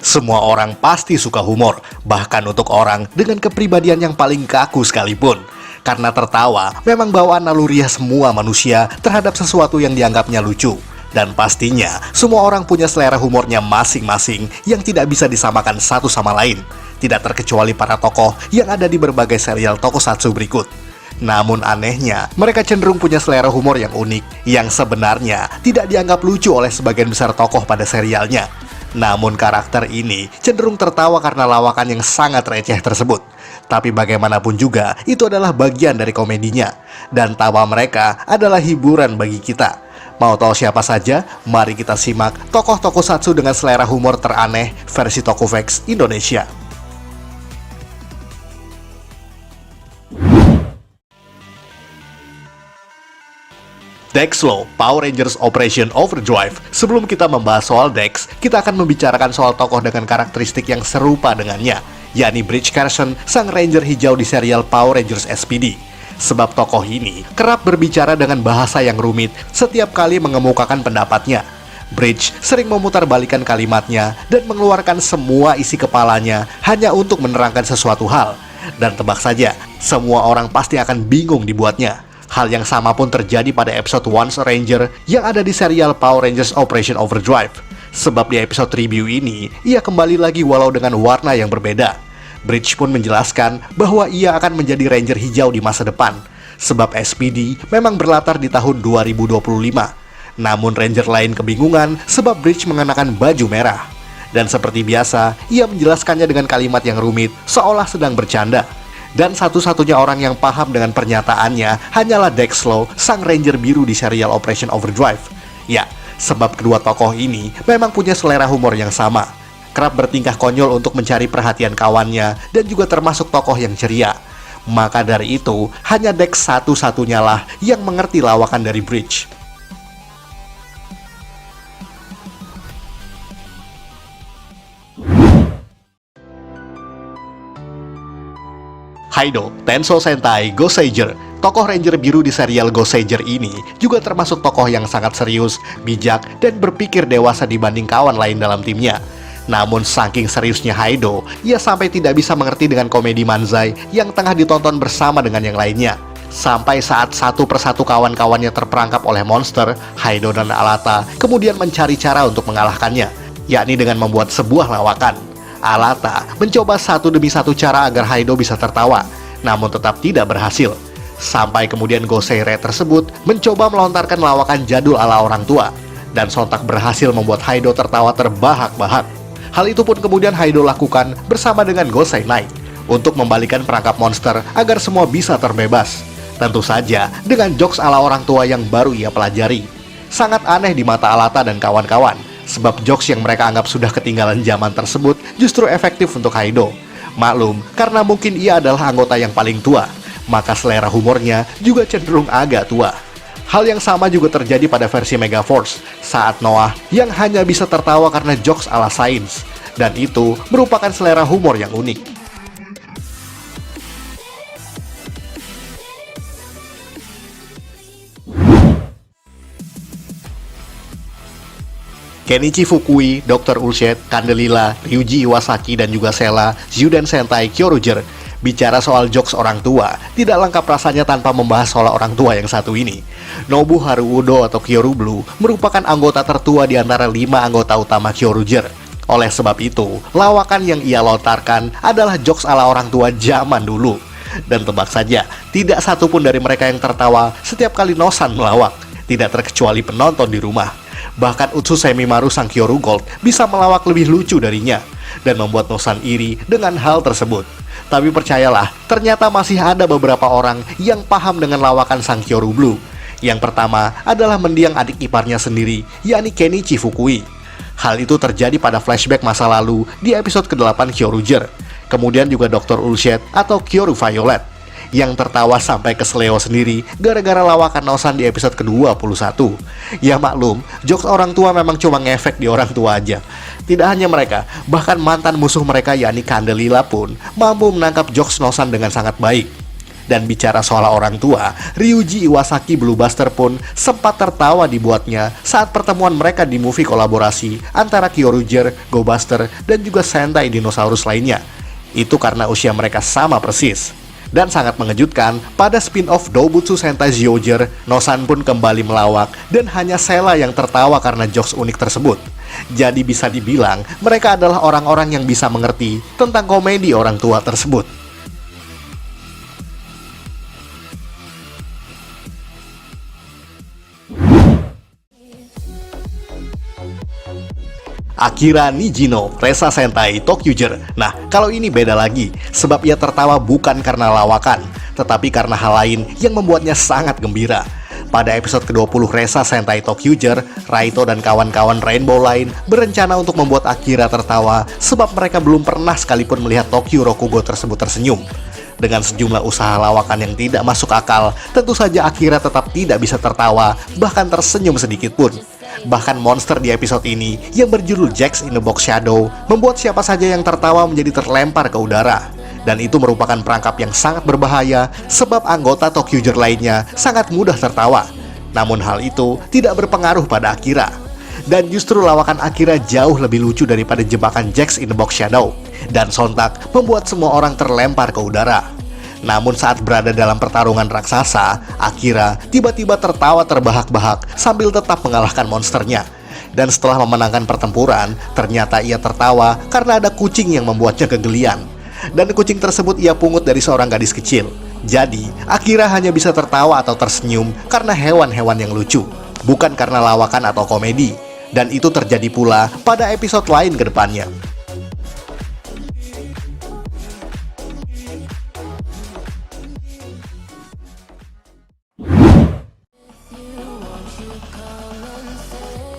Semua orang pasti suka humor, bahkan untuk orang dengan kepribadian yang paling kaku sekalipun. Karena tertawa memang bawaan naluriah semua manusia terhadap sesuatu yang dianggapnya lucu. Dan pastinya, semua orang punya selera humornya masing-masing yang tidak bisa disamakan satu sama lain. Tidak terkecuali para tokoh yang ada di berbagai serial tokusatsu berikut. Namun anehnya, mereka cenderung punya selera humor yang unik, yang sebenarnya tidak dianggap lucu oleh sebagian besar tokoh pada serialnya. Namun karakter ini cenderung tertawa karena lawakan yang sangat receh tersebut. Tapi bagaimanapun juga, itu adalah bagian dari komedinya. Dan tawa mereka adalah hiburan bagi kita. Mau tahu siapa saja? Mari kita simak tokoh tokusatsu dengan selera humor teraneh versi Tokuvex Indonesia. Dex Law, Power Rangers Operation Overdrive. Sebelum kita membahas soal Dex, kita akan membicarakan soal tokoh dengan karakteristik yang serupa dengannya, yakni Bridge Carson, sang Ranger hijau di serial Power Rangers SPD. Sebab tokoh ini kerap berbicara dengan bahasa yang rumit setiap kali mengemukakan pendapatnya. Bridge sering memutarbalikkan kalimatnya dan mengeluarkan semua isi kepalanya hanya untuk menerangkan sesuatu hal. Dan tebak saja, semua orang pasti akan bingung dibuatnya. Hal yang sama pun terjadi pada episode Once a Ranger yang ada di serial Power Rangers Operation Overdrive. Sebab di episode review ini, ia kembali lagi walau dengan warna yang berbeda. Bridge pun menjelaskan bahwa ia akan menjadi Ranger hijau di masa depan. Sebab SPD memang berlatar di tahun 2025. Namun Ranger lain kebingungan sebab Bridge mengenakan baju merah. Dan seperti biasa, ia menjelaskannya dengan kalimat yang rumit, seolah sedang bercanda. Dan satu-satunya orang yang paham dengan pernyataannya hanyalah Dex Law, sang Ranger biru di serial Operation Overdrive. Ya, sebab kedua tokoh ini memang punya selera humor yang sama. Kerap bertingkah konyol untuk mencari perhatian kawannya dan juga termasuk tokoh yang ceria. Maka dari itu, hanya Dex satu-satunya lah yang mengerti lawakan dari Bridge. Haido, Tenso Sentai Goseiger. Tokoh Ranger biru di serial Goseiger ini juga termasuk tokoh yang sangat serius, bijak, dan berpikir dewasa dibanding kawan lain dalam timnya. Namun saking seriusnya Haido, ia sampai tidak bisa mengerti dengan komedi manzai yang tengah ditonton bersama dengan yang lainnya. Sampai saat satu persatu kawan-kawannya terperangkap oleh monster, Haido dan Alata kemudian mencari cara untuk mengalahkannya, yakni dengan membuat sebuah lawakan. Alata mencoba satu demi satu cara agar Haido bisa tertawa, namun tetap tidak berhasil. Sampai kemudian Goseiger tersebut mencoba melontarkan lawakan jadul ala orang tua, dan sontak berhasil membuat Haido tertawa terbahak-bahak. Hal itu pun kemudian Haido lakukan bersama dengan Gosei Knight untuk membalikan perangkap monster agar semua bisa terbebas. Tentu saja dengan jokes ala orang tua yang baru ia pelajari. Sangat aneh di mata Alata dan kawan-kawan, sebab jokes yang mereka anggap sudah ketinggalan zaman tersebut justru efektif untuk Haido. Maklum, karena mungkin ia adalah anggota yang paling tua, maka selera humornya juga cenderung agak tua. Hal yang sama juga terjadi pada versi Megaforce, saat Noah yang hanya bisa tertawa karena jokes ala sains, dan itu merupakan selera humor yang unik. Kenichi Fukui, Dr. Ullshed, Candelilla, Ryuji Iwasaki, dan juga Sela, Zyuden Sentai Kyoruger. Bicara soal jokes orang tua, tidak lengkap rasanya tanpa membahas soal orang tua yang satu ini. Nobu Haruudo atau Kyoru Blue merupakan anggota tertua di antara 5 anggota utama Kyoruger. Oleh sebab itu, lawakan yang ia lontarkan adalah jokes ala orang tua zaman dulu. Dan tebak saja, tidak satupun dari mereka yang tertawa setiap kali Nosan melawak, tidak terkecuali penonton di rumah. Bahkan Utsusemimaru sang Kyoru Gold bisa melawak lebih lucu darinya dan membuat Nosan iri dengan hal tersebut. Tapi percayalah, ternyata masih ada beberapa orang yang paham dengan lawakan sang Kyoru Blue. Yang pertama adalah mendiang adik iparnya sendiri, yakni Kenichi Fukui. Hal itu terjadi pada flashback masa lalu di episode ke-8 Kyoruger. Kemudian juga Dr. Ullshed atau Kyoru Violet, yang tertawa sampai kesleo sendiri gara-gara lawakan Nosan di episode ke-21. Ya maklum, jokes orang tua memang cuma ngefek di orang tua aja. Tidak hanya mereka, bahkan mantan musuh mereka yakni Candelilla pun mampu menangkap jokes Nosan dengan sangat baik. Dan bicara soal orang tua, Ryuji Iwasaki Bluebuster pun sempat tertawa dibuatnya saat pertemuan mereka di movie kolaborasi antara Kyoryuger, Go Buster, dan juga Sentai dinosaurus lainnya. Itu karena usia mereka sama persis. Dan sangat mengejutkan, pada spin-off Doubutsu Sentai Zyuohger, Nosan pun kembali melawak dan hanya Sela yang tertawa karena jokes unik tersebut. Jadi bisa dibilang, mereka adalah orang-orang yang bisa mengerti tentang komedi orang tua tersebut. Akira Nijino, Resa Sentai Tokyuger. Nah, kalau ini beda lagi, sebab ia tertawa bukan karena lawakan, tetapi karena hal lain yang membuatnya sangat gembira. Pada episode ke-20 Resa Sentai Tokyuger, Raito dan kawan-kawan Rainbow lain berencana untuk membuat Akira tertawa sebab mereka belum pernah sekalipun melihat Tokyo Rokugo tersebut tersenyum. Dengan sejumlah usaha lawakan yang tidak masuk akal, tentu saja Akira tetap tidak bisa tertawa, bahkan tersenyum sedikit pun. Bahkan monster di episode ini yang berjudul Jax in the Box Shadow membuat siapa saja yang tertawa menjadi terlempar ke udara. Dan itu merupakan perangkap yang sangat berbahaya sebab anggota Tokyuger lainnya sangat mudah tertawa. Namun hal itu tidak berpengaruh pada Akira. Dan justru lawakan Akira jauh lebih lucu daripada jebakan Jax in the Box Shadow. Dan sontak membuat semua orang terlempar ke udara. Namun saat berada dalam pertarungan raksasa, Akira tiba-tiba tertawa terbahak-bahak sambil tetap mengalahkan monsternya. Dan setelah memenangkan pertempuran, ternyata ia tertawa karena ada kucing yang membuatnya kegelian. Dan kucing tersebut ia pungut dari seorang gadis kecil. Jadi, Akira hanya bisa tertawa atau tersenyum karena hewan-hewan yang lucu, bukan karena lawakan atau komedi. Dan itu terjadi pula pada episode lain ke depannya.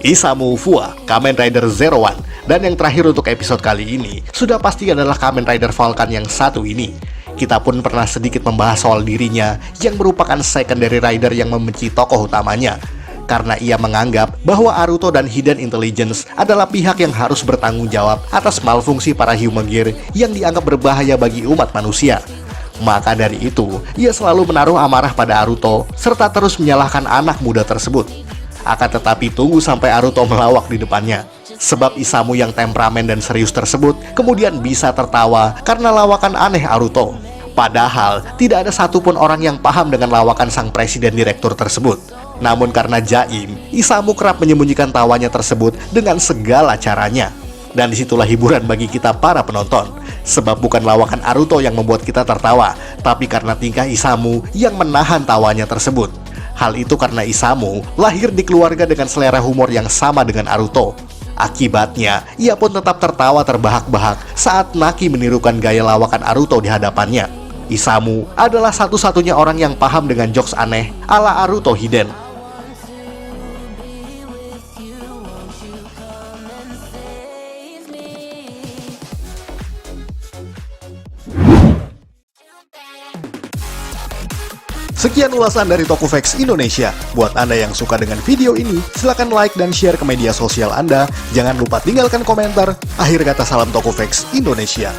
Isamu Fua, Kamen Rider Zero One. Dan yang terakhir untuk episode kali ini, sudah pasti adalah Kamen Rider Falcon yang satu ini. Kita pun pernah sedikit membahas soal dirinya yang merupakan secondary rider yang membenci tokoh utamanya. Karena ia menganggap bahwa Aruto dan Hidden Intelligence adalah pihak yang harus bertanggung jawab atas malfungsi para Human Gear yang dianggap berbahaya bagi umat manusia. Maka dari itu, ia selalu menaruh amarah pada Aruto, serta terus menyalahkan anak muda tersebut. Akan tetapi tunggu sampai Aruto melawak di depannya. Sebab Isamu yang temperamen dan serius tersebut kemudian bisa tertawa karena lawakan aneh Aruto. Padahal tidak ada satupun orang yang paham dengan lawakan sang presiden direktur tersebut. Namun karena jaim, Isamu kerap menyembunyikan tawanya tersebut dengan segala caranya. Dan disitulah hiburan bagi kita para penonton. Sebab bukan lawakan Aruto yang membuat kita tertawa, tapi karena tingkah Isamu yang menahan tawanya tersebut. Hal itu karena Isamu lahir di keluarga dengan selera humor yang sama dengan Aruto. Akibatnya, ia pun tetap tertawa terbahak-bahak saat Naki menirukan gaya lawakan Aruto di hadapannya. Isamu adalah satu-satunya orang yang paham dengan jokes aneh ala Aruto Hiden. Sekian ulasan dari Tokuvex Indonesia. Buat Anda yang suka dengan video ini, silakan like dan share ke media sosial Anda. Jangan lupa tinggalkan komentar. Akhir kata salam Tokuvex Indonesia.